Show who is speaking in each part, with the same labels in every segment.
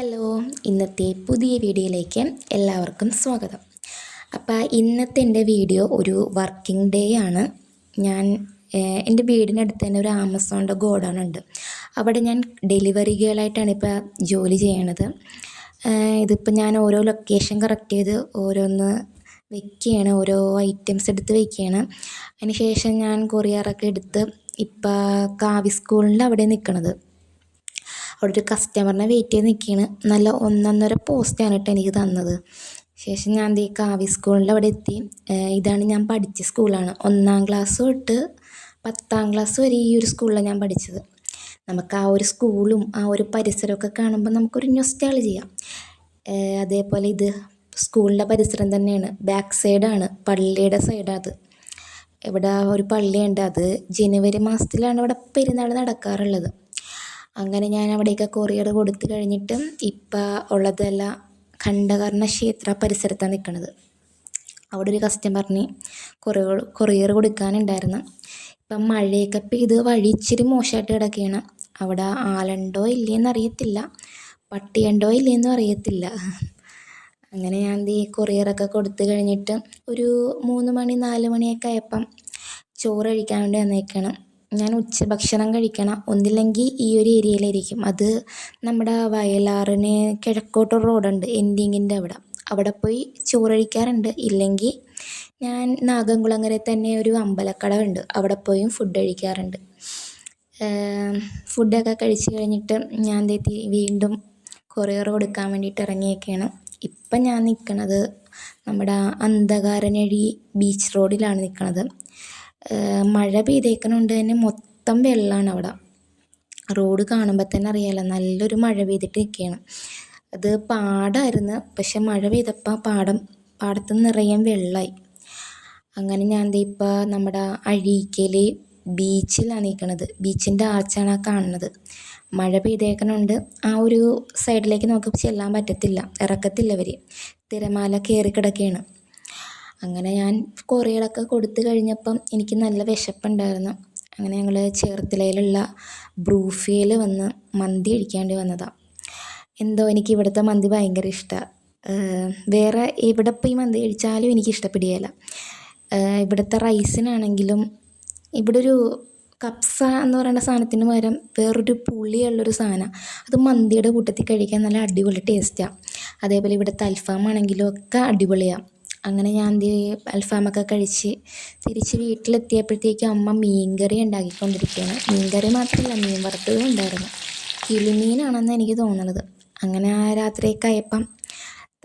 Speaker 1: Hello, ഇന്നത്തെ പുതിയ വീഡിയോയിലേക്ക് എല്ലാവർക്കും സ്വാഗതം. അപ്പോൾ ഇന്നത്തെ എൻ്റെ വീഡിയോ ഒരു വർക്കിംഗ് ഡേ ആണ്. ഞാൻ എൻ്റെ വീടിനടുത്ത് തന്നെ ഒരു ആമസോണിൻ്റെ ഗോഡൗൺ ഉണ്ട്. അവിടെ ഞാൻ ഡെലിവറി ഗേളായിട്ടാണ് ഇപ്പോൾ ജോലി ചെയ്യണത്. ഇതിപ്പോൾ ഞാൻ ഓരോ ലൊക്കേഷൻ കറക്റ്റ് ചെയ്ത് ഓരോന്ന് വെക്കുകയാണ്, ഓരോ ഐറ്റംസ് എടുത്ത് വെക്കുകയാണ്. അതിന് ശേഷം ഞാൻ കൊറിയറൊക്കെ എടുത്ത് ഇപ്പോൾ കാവി സ്കൂളിൻ്റെ അവിടെ നിൽക്കണത്. അവിടെ ഒരു കസ്റ്റമറിനെ വെയിറ്റ് ചെയ്ത് നിൽക്കുകയാണ്. നല്ല ഒന്നൊന്നര പോസ്റ്റാണ് കേട്ടോ എനിക്ക് തന്നത്. ശേഷം ഞാൻ ഈ കാവി സ്കൂളിൻ്റെ അവിടെ എത്തി. ഇതാണ് ഞാൻ പഠിച്ച സ്കൂളാണ്. 1ാം ക്ലാസ് തൊട്ട് 10ാം ക്ലാസ് വരെ ഈ ഒരു സ്കൂളിലാണ് ഞാൻ പഠിച്ചത്. നമുക്ക് ആ ഒരു സ്കൂളും ആ ഒരു പരിസരമൊക്കെ കാണുമ്പോൾ നമുക്കൊരു നൊസ്റ്റാൾജിയ. അതേപോലെ ഇത് സ്കൂളിൻ്റെ പരിസരം തന്നെയാണ്. ബാക്ക് സൈഡാണ്, പള്ളിയുടെ സൈഡാണ് അത്. ഇവിടെ ഒരു പള്ളിയുണ്ട്. അത് ജനുവരി മാസത്തിലാണ് ഇവിടെ പെരുന്നാൾ നടക്കാറുള്ളത്. അങ്ങനെ ഞാൻ അവിടെയൊക്കെ കൊറിയർ കൊടുത്തു കഴിഞ്ഞിട്ട് ഇപ്പം ഉള്ളതല്ല ഖണ്ഡകർണ ക്ഷേത്ര പരിസരത്താണ് നിൽക്കുന്നത്. അവിടെ ഒരു കസ്റ്റമറിന് കൊറിയർ കൊടുക്കാനുണ്ടായിരുന്നു. ഇപ്പം മഴയൊക്കെ പെയ്ത് വഴി ഇച്ചിരി മോശമായിട്ട് കിടക്കുകയാണ്. അവിടെ ആളുണ്ടോ ഇല്ലയെന്ന് അറിയത്തില്ല, പട്ടിയുണ്ടോ ഇല്ലയെന്നും അറിയത്തില്ല. അങ്ങനെ ഞാൻ ഈ കൊറിയറൊക്കെ കൊടുത്തു കഴിഞ്ഞിട്ട് ഒരു 3 മണി 4 മണിയൊക്കെ ആയപ്പം ചോറ് കഴിക്കാൻ വേണ്ടി വന്നേക്കണം. ഞാൻ ഉച്ചഭക്ഷണം കഴിക്കണം. ഒന്നില്ലെങ്കിൽ ഈ ഒരു ഏരിയയിലായിരിക്കും. അത് നമ്മുടെ വയലാറിന് കിഴക്കോട്ട് റോഡുണ്ട്, എൻഡിങ്ങിൻ്റെ അവിടെ പോയി ചോറ് കഴിക്കാറുണ്ട്. ഇല്ലെങ്കിൽ ഞാൻ നാഗംകുളങ്ങരയിൽ തന്നെ ഒരു അമ്പലക്കട ഉണ്ട്, അവിടെ പോയും ഫുഡ് കഴിക്കാറുണ്ട്. ഫുഡൊക്കെ കഴിച്ച് കഴിഞ്ഞിട്ട് ഞാൻ വീണ്ടും കൊറിയർ കൊടുക്കാൻ വേണ്ടിയിട്ട് ഇറങ്ങിയൊക്കെയാണ്. ഇപ്പം ഞാൻ നിൽക്കണത് നമ്മുടെ അന്ധകാരനഴി ബീച്ച് റോഡിലാണ് നിൽക്കണത്. മഴ പെയ്തേക്കണോണ്ട് തന്നെ മൊത്തം വെള്ളമാണ് അവിടെ. റോഡ് കാണുമ്പോൾ തന്നെ അറിയാമല്ലോ, നല്ലൊരു മഴ പെയ്തിട്ട് നിൽക്കുകയാണ്. അത് പാടമായിരുന്നു, പക്ഷെ മഴ പെയ്തപ്പോൾ പാടത്ത് നിറയെ വെള്ളമായി. അങ്ങനെ ഞാൻ ഇപ്പോൾ നമ്മുടെ അഴീക്കൽ ബീച്ചിലാണ് നിൽക്കണത്. ബീച്ചിൻ്റെ ആർച്ചാണ് ആ കാണുന്നത്. മഴ പെയ്തേക്കണോണ്ട് ആ ഒരു സൈഡിലേക്ക് നമുക്ക് ചെല്ലാൻ പറ്റത്തില്ല, ഇറക്കത്തില്ല അവർ, തിരമാല കയറി കിടക്കുകയാണ്. അങ്ങനെ ഞാൻ കൊറിയറൊക്കെ കൊടുത്തു കഴിഞ്ഞപ്പം എനിക്ക് നല്ല വിശപ്പുണ്ടായിരുന്നു. അങ്ങനെ ഞങ്ങൾ ചേർത്തലയിലുള്ള ബ്രൂഫിയിൽ വന്ന് മന്തി കഴിക്കാണ്ട് വന്നതാണ്. എന്തോ എനിക്ക് ഇവിടുത്തെ മന്തി ഭയങ്കര ഇഷ്ടമാണ്. വേറെ എവിടെ പോയി മന്തി കഴിച്ചാലും എനിക്ക് ഇഷ്ടപ്പെടുകയില്ല. ഇവിടുത്തെ റൈസിനാണെങ്കിലും ഇവിടെ ഒരു കപ്സ എന്ന് പറയുന്ന സാധനത്തിന് പകരം വേറൊരു പുളിയുള്ളൊരു സാധനം, അത് മന്തിയുടെ കൂട്ടത്തിൽ കഴിക്കാൻ നല്ല അടിപൊളി ടേസ്റ്റാണ്. അതേപോലെ ഇവിടുത്തെ അൽഫാമാണെങ്കിലും ഒക്കെ അടിപൊളിയാണ്. അങ്ങനെ ഞാൻ അൽഫാമൊക്കെ കഴിച്ച് തിരിച്ച് വീട്ടിലെത്തിയപ്പോഴത്തേക്കും അമ്മ മീൻകറി ഉണ്ടാക്കിക്കൊണ്ടിരിക്കുകയാണ്. മീൻകറി മാത്രമല്ല, മീൻ വറുത്തതും ഉണ്ടായിരുന്നു. കിളിമീനാണെന്ന് എനിക്ക് തോന്നുന്നത്. അങ്ങനെ ആ രാത്രിയൊക്കെ ആയപ്പം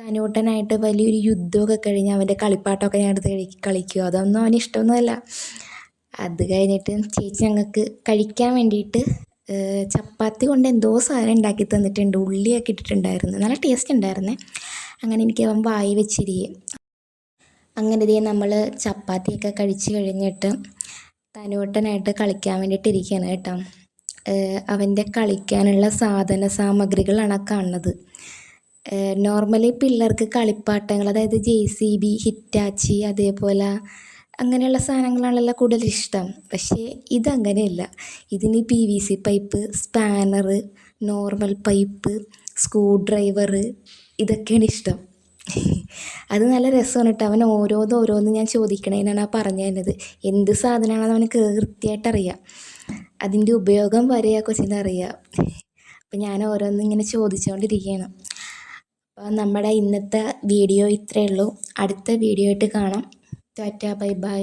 Speaker 1: തനൂട്ടനായിട്ട് വലിയൊരു യുദ്ധമൊക്കെ കഴിഞ്ഞ് അവൻ്റെ കളിപ്പാട്ടമൊക്കെ ഞാൻ എടുത്ത് കളിക്കുക. അതൊന്നും അവന് ഇഷ്ടമൊന്നുമല്ല. അത് കഴിഞ്ഞിട്ട് ചേച്ചി ഞങ്ങൾക്ക് കഴിക്കാൻ വേണ്ടിയിട്ട് ചപ്പാത്തി കൊണ്ട് എന്തോ സാധനം ഉണ്ടാക്കി തന്നിട്ടുണ്ട്. ഉള്ളിയൊക്കെ ഇട്ടിട്ടുണ്ടായിരുന്നു, നല്ല ടേസ്റ്റ് ഉണ്ടായിരുന്നേ. അങ്ങനെ എനിക്ക് അവൻ വായി വെച്ചിരിക്കും. അങ്ങനെ നമ്മൾ ചപ്പാത്തിയൊക്കെ കഴിച്ച് കഴിഞ്ഞിട്ട് തനൂട്ടനായിട്ട് കളിക്കാൻ വേണ്ടിയിട്ട് ഇരിക്കുകയാണ് കേട്ടോ. അവൻ്റെ കളിക്കാനുള്ള സാധന സാമഗ്രികളാണ് കാണുന്നത്. നോർമലി പിള്ളേർക്ക് കളിപ്പാട്ടങ്ങൾ, അതായത് JCB, ഹിറ്റാച്ചി, അതേപോലെ അങ്ങനെയുള്ള സാധനങ്ങളാണല്ലോ കൂടുതൽ ഇഷ്ടം. പക്ഷേ ഇതങ്ങനെയല്ല. ഇതിന് PVC pipe, spanner, normal pipe, screw driver, ഇതൊക്കെയാണ് ഇഷ്ടം. അത് നല്ല രസമാണ് കേട്ടോ. അവൻ ഓരോന്ന് ഞാൻ ചോദിക്കണേനാണ് ആ പറഞ്ഞു തരുന്നത്. എന്ത് സാധനമാണെന്ന് അവനക്ക് കൃത്യമായിട്ട് അറിയാം. അതിൻ്റെ ഉപയോഗം വരെ ആ കൊച്ചിനറിയാം. അപ്പം ഞാൻ ഓരോന്നിങ്ങനെ ചോദിച്ചുകൊണ്ടിരിക്കുകയാണ്. അപ്പോൾ നമ്മുടെ ഇന്നത്തെ വീഡിയോ ഇത്രയേ ഉള്ളൂ. അടുത്ത വീഡിയോ ആയിട്ട് കാണാം. Tata, bye bye.